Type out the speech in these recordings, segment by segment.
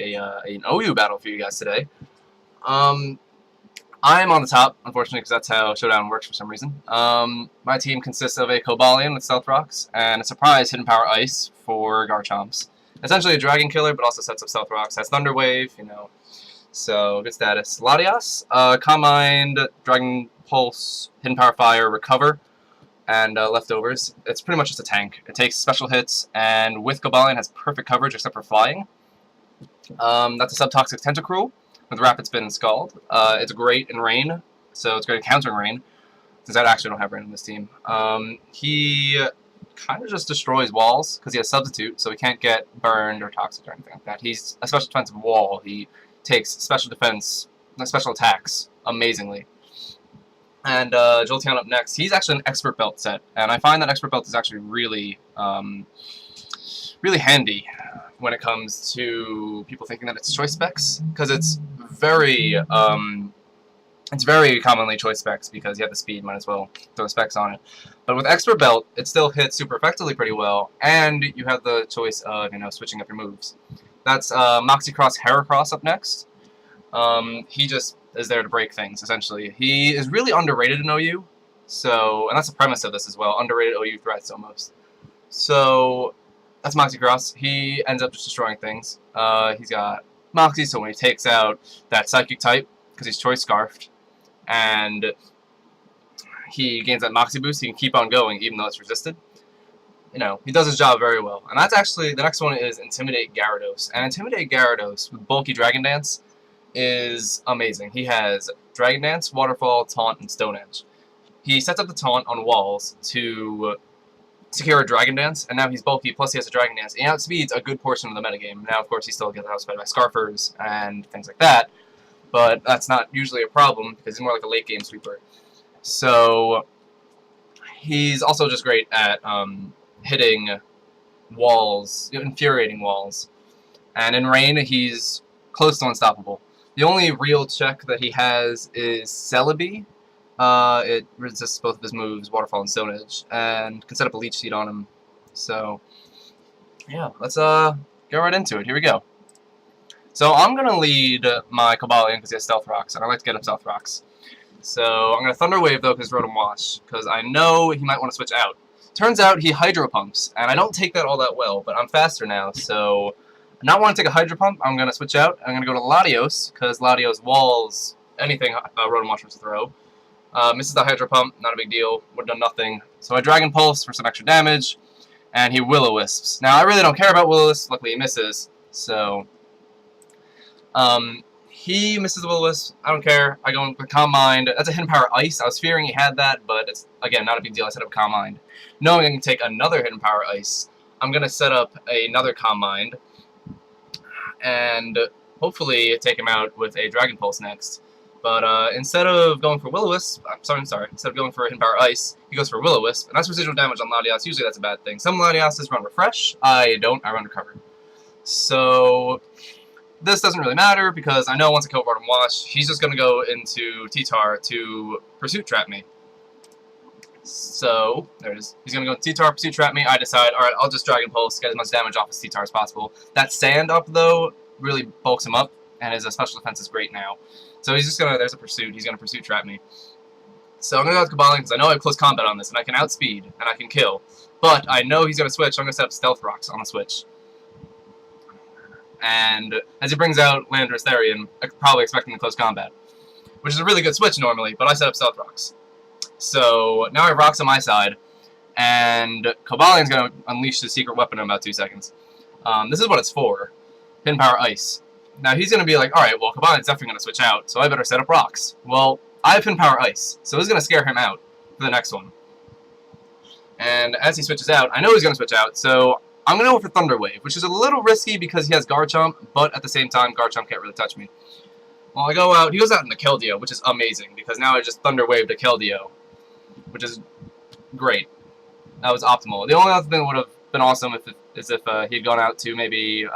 an OU battle for you guys today. I'm on the top, unfortunately, because that's how Showdown works for some reason. My team consists of a Cobalion with Stealth Rocks and a surprise Hidden Power Ice for Garchomp's. Essentially a Dragon Killer, but also sets up Stealth Rocks. Has Thunder Wave, you know. So, good status. Latias, Calm Mind, Dragon Pulse, Hidden Power Fire, Recover, and Leftovers. It's pretty much just a tank. It takes special hits, and with Cobalion has perfect coverage except for flying. That's a Subtoxic Tentacruel with Rapid Spin and Scald. It's great in rain, so it's great at countering rain, since I actually don't have rain on this team. He kind of just destroys walls, because he has Substitute, so he can't get burned or toxic or anything like that. He's a special defensive wall. He takes special defense, special attacks, amazingly. And Jolteon up next. He's actually an Expert Belt set, and I find that Expert Belt is actually really, really handy when it comes to people thinking that it's choice specs, because it's very commonly choice specs because you have the speed, might as well throw specs on it. But with Expert Belt, it still hits super effectively pretty well, and you have the choice of, you know, switching up your moves. That's Moxicross Heracross up next. He just is there to break things, essentially. He is really underrated in OU, so, and that's the premise of this as well, underrated OU threats almost. So, that's Moxicross. He ends up just destroying things. He's got Moxie, so when he takes out that Psychic type, because he's Choice Scarfed, and he gains that Moxie boost, he can keep on going even though it's resisted. You know, he does his job very well. And that's actually, the next one is Intimidate Gyarados. And Intimidate Gyarados with bulky Dragon Dance is amazing. He has Dragon Dance, Waterfall, Taunt, and Stone Edge. He sets up the Taunt on walls to secure a Dragon Dance, and now he's bulky, plus he has a Dragon Dance. He outspeeds a good portion of the metagame. Now, of course, he still gets outsped by Scarfers and things like that, but that's not usually a problem, because he's more like a late-game sweeper. So, he's also just great at hitting walls, infuriating walls. And in rain, he's close to unstoppable. The only real check that he has is Celebi. It resists both of his moves, Waterfall and Stone Edge, and can set up a Leech Seed on him. So, yeah, let's get right into it. Here we go. So I'm going to lead my Cobalion because he has Stealth Rocks, and I like to get him Stealth Rocks. So I'm going to Thunder Wave, though, because Rotom Wash, because I know he might want to switch out. Turns out he Hydro Pumps, and I don't take that all that well, but I'm faster now, so not want to take a Hydro Pump, I'm going to switch out. I'm going to go to Latios, because Latios walls anything Rotom Wash wants to throw. Misses the Hydro Pump, not a big deal, would have done nothing. So I Dragon Pulse for some extra damage, and he Will-O-Wisps. Now, I really don't care about Will-O-Wisps, luckily he misses, so he misses the Will-O-Wisp, I don't care. I go with Calm Mind. That's a Hidden Power Ice. I was fearing he had that, but it's, again, not a big deal. I set up Calm Mind. Knowing I can take another Hidden Power Ice, I'm going to set up another Calm Mind, and hopefully take him out with a Dragon Pulse next. But instead of going for Will-O-Wisp, instead of going for Hidden Power Ice, he goes for Will-O-Wisp, and that's residual damage on Latias. Usually that's a bad thing. Some Latiases run Refresh. I don't. I run Recover. So this doesn't really matter, because I know once I kill Rotom Wash, he's just going to go into T-Tar to Pursuit Trap me. So, there it is. He's going to go into T-Tar, Pursuit Trap me. I decide, alright, I'll just Dragon Pulse, get as much damage off as T-Tar as possible. That Sand up, though, really bulks him up, and his special defense is great now. So he's just going to, there's a Pursuit, he's going to Pursuit Trap me. So I'm going to go with Cobalion, because I know I have close combat on this, and I can outspeed, and I can kill. But I know he's going to switch, so I'm going to set up Stealth Rocks on the switch. And as he brings out Landorus Therian, probably expecting the close combat, which is a really good switch normally, but I set up Stealth Rocks. So now I have Rocks on my side, and Cobalion's going to unleash his secret weapon in about 2 seconds. This is what it's for, Hidden Power Ice. Now he's going to be like, alright, well Cobalion's definitely going to switch out, so I better set up Rocks. Well, I have Hidden Power Ice, so this is going to scare him out for the next one. And as he switches out, I know he's going to switch out, so I'm going to go for Thunder Wave, which is a little risky because he has Garchomp, but at the same time, Garchomp can't really touch me. Well, I go out, he goes out into Keldeo, which is amazing, because now I just Thunder Wave to Keldeo, which is great. That was optimal. The only other thing that would have been awesome is if he had gone out to maybe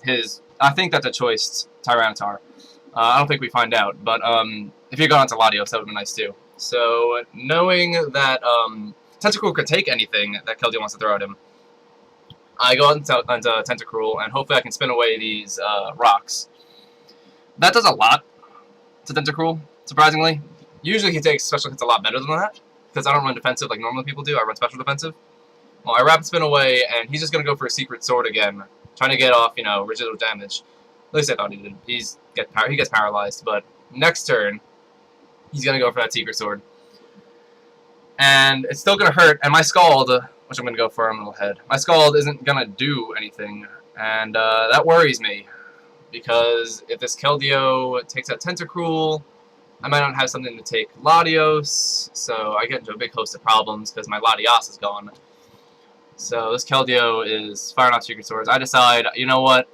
his, I think that's a choice Tyranitar. I don't think we find out, but if he had gone out to Latios, that would have been nice too. So, knowing that Tentacool could take anything that Keldeo wants to throw at him, I go into Tentacruel, and hopefully I can spin away these rocks. That does a lot to Tentacruel, surprisingly. Usually he takes special hits a lot better than that, because I don't run defensive like normal people do. I run special defensive. Well, I rapid spin away, and he's just going to go for a Secret Sword again, trying to get off, residual damage. At least I thought he did. He gets paralyzed, but next turn, he's going to go for that Secret Sword. And it's still going to hurt, and my Scald, which I'm going to go for, I'm a little ahead, my Scald isn't going to do anything, and that worries me, because if this Keldeo takes out Tentacruel, I might not have something to take Latios, so I get into a big host of problems, because my Latios is gone. So this Keldeo is firing off Secret Swords. I decide, you know what,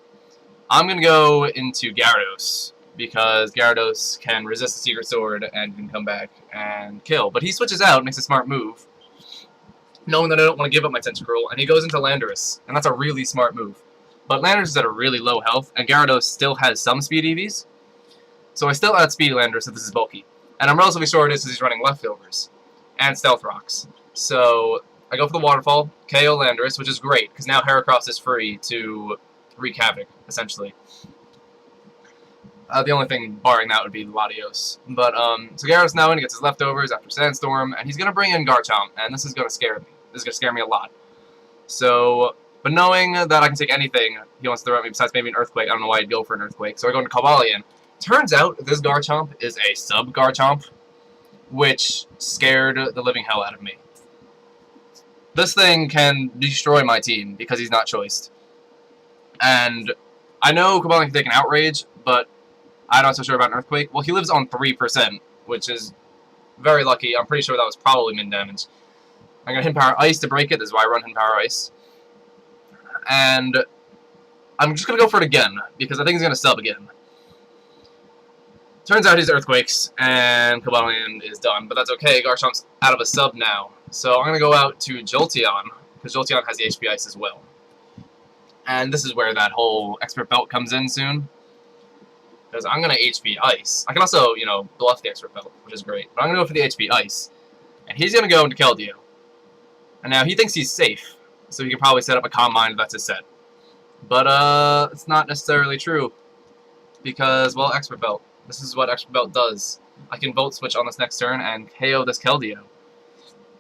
I'm going to go into Gyarados, because Gyarados can resist the Secret Sword and can come back and kill. But he switches out, makes a smart move, knowing that I don't want to give up my Tentacruel, and he goes into Landorus, and that's a really smart move. But Landorus is at a really low health, and Gyarados still has some speed EVs, so I still outspeed Landorus if this is bulky. And I'm relatively sure it is because he's running leftovers and Stealth Rocks. So I go for the Waterfall, KO Landorus, which is great, because now Heracross is free to wreak havoc, essentially. The only thing barring that would be Latios. But, so Gyarados now in, he gets his leftovers after Sandstorm, and he's going to bring in Garchomp, and this is going to scare me. This is going to scare me a lot. So, but knowing that I can take anything he wants to throw at me besides maybe an Earthquake, I don't know why he'd go for an Earthquake, so I go into Cobalion. Turns out this Garchomp is a sub-Garchomp, which scared the living hell out of me. This thing can destroy my team because he's not choiced. And I know Cobalion can take an Outrage, but I'm not so sure about an Earthquake. Well, he lives on 3%, which is very lucky. I'm pretty sure that was probably min damage. I'm going to Hidden Power Ice to break it. This is why I run Hidden Power Ice. And I'm just going to go for it again, because I think he's going to sub again. Turns out he's Earthquakes, and Cobalion is done. But that's okay. Garchomp's out of a sub now. So I'm going to go out to Jolteon, because Jolteon has the HP Ice as well. And this is where that whole Expert Belt comes in soon. Because I'm going to HP Ice. I can also, bluff the Expert Belt, which is great. But I'm going to go for the HP Ice. And he's going to go into Keldeo. And now he thinks he's safe. So he can probably set up a Calm Mind if that's his set. But, it's not necessarily true. Because, well, Expert Belt. This is what Expert Belt does. I can Volt Switch on this next turn and KO this Keldeo.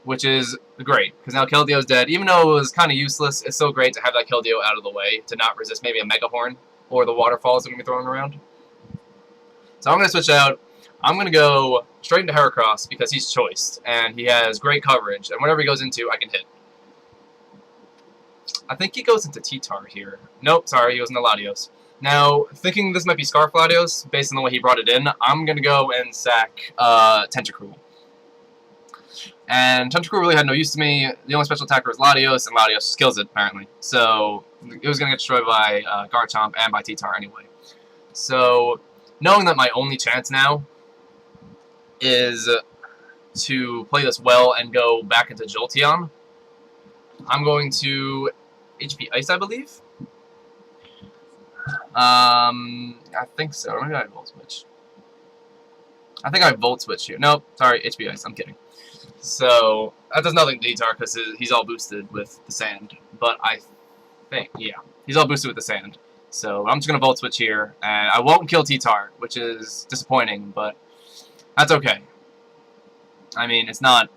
Which is great, because now Keldeo's dead. Even though it was kind of useless, it's still great to have that Keldeo out of the way to not resist maybe a Mega Horn or the Waterfalls that I'm going to be throwing around. So I'm going to switch out. I'm going to go straight into Heracross because he's choiced, and he has great coverage, and whatever he goes into, I can hit. I think he goes into T-Tar here. Nope, sorry, he goes into Latios. Now, thinking this might be Scarf Latios, based on the way he brought it in, I'm going to go and sack Tentacruel. And Tentacruel really had no use to me. The only special attacker was Latios, and Latios kills it, apparently. So, it was going to get destroyed by Garchomp and by T-Tar anyway. So, knowing that my only chance now is to play this well and go back into Jolteon, I'm going to HP Ice, I believe? I think so. Or maybe I Volt Switch. I think I Volt Switch here. Nope, sorry, HP Ice. I'm kidding. So, that does nothing to T-Tar because he's all boosted with the sand. But I think, yeah, he's all boosted with the sand. So, I'm just going to Volt Switch here, and I won't kill T-Tar, which is disappointing, but that's okay. I mean, it's not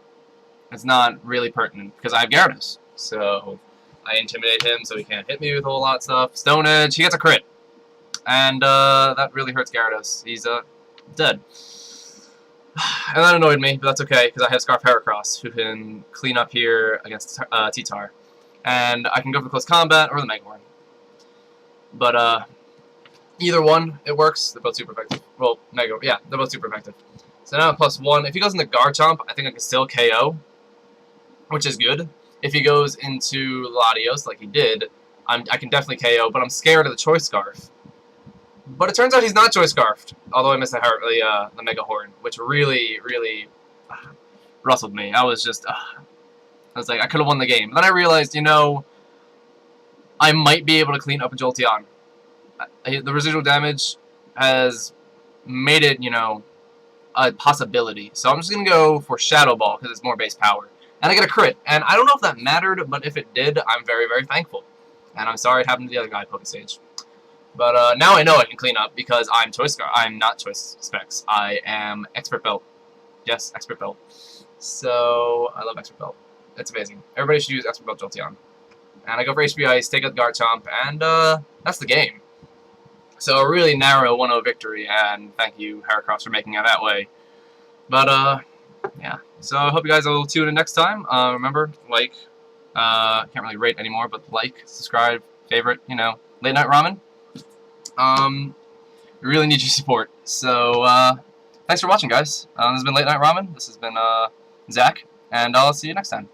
really pertinent, because I have Gyarados. So, I intimidate him so he can't hit me with a whole lot of stuff. Stone Edge, he gets a crit. And, that really hurts Gyarados. He's, dead. And that annoyed me, but that's okay, because I have Scarf Heracross, who can clean up here against T-Tar. And I can go for close combat or the Mega Horn. But, either one, it works. They're both super effective. Well, yeah, they're both super effective. So now +1. If he goes into Garchomp, I think I can still KO, which is good. If he goes into Latios, like he did, I can definitely KO, but I'm scared of the Choice Scarf. But it turns out he's not Choice Scarfed, although I missed the Mega Horn, which really, really rustled me. I was just, I was like, I could have won the game. But then I realized, I might be able to clean up a Jolteon. The residual damage has made it, a possibility. So I'm just going to go for Shadow Ball, because it's more base power. And I get a crit. And I don't know if that mattered, but if it did, I'm very, very thankful. And I'm sorry it happened to the other guy, Pokestage. But now I know I can clean up because I'm I'm not Choice Specs. I am Expert Belt. Yes, Expert Belt. So I love Expert Belt. It's amazing. Everybody should use Expert Belt Jolteon. And I go for HP Ice, take out Garchomp, and that's the game. So a really narrow 1-0 victory, and thank you, Heracross, for making it that way. But yeah. So I hope you guys will tune in next time. Remember, like, can't really rate anymore, but like, subscribe, favorite, you know, Late Night Ramen. We really need your support. So thanks for watching, guys. This has been Late Night Ramen. This has been Zach, and I'll see you next time.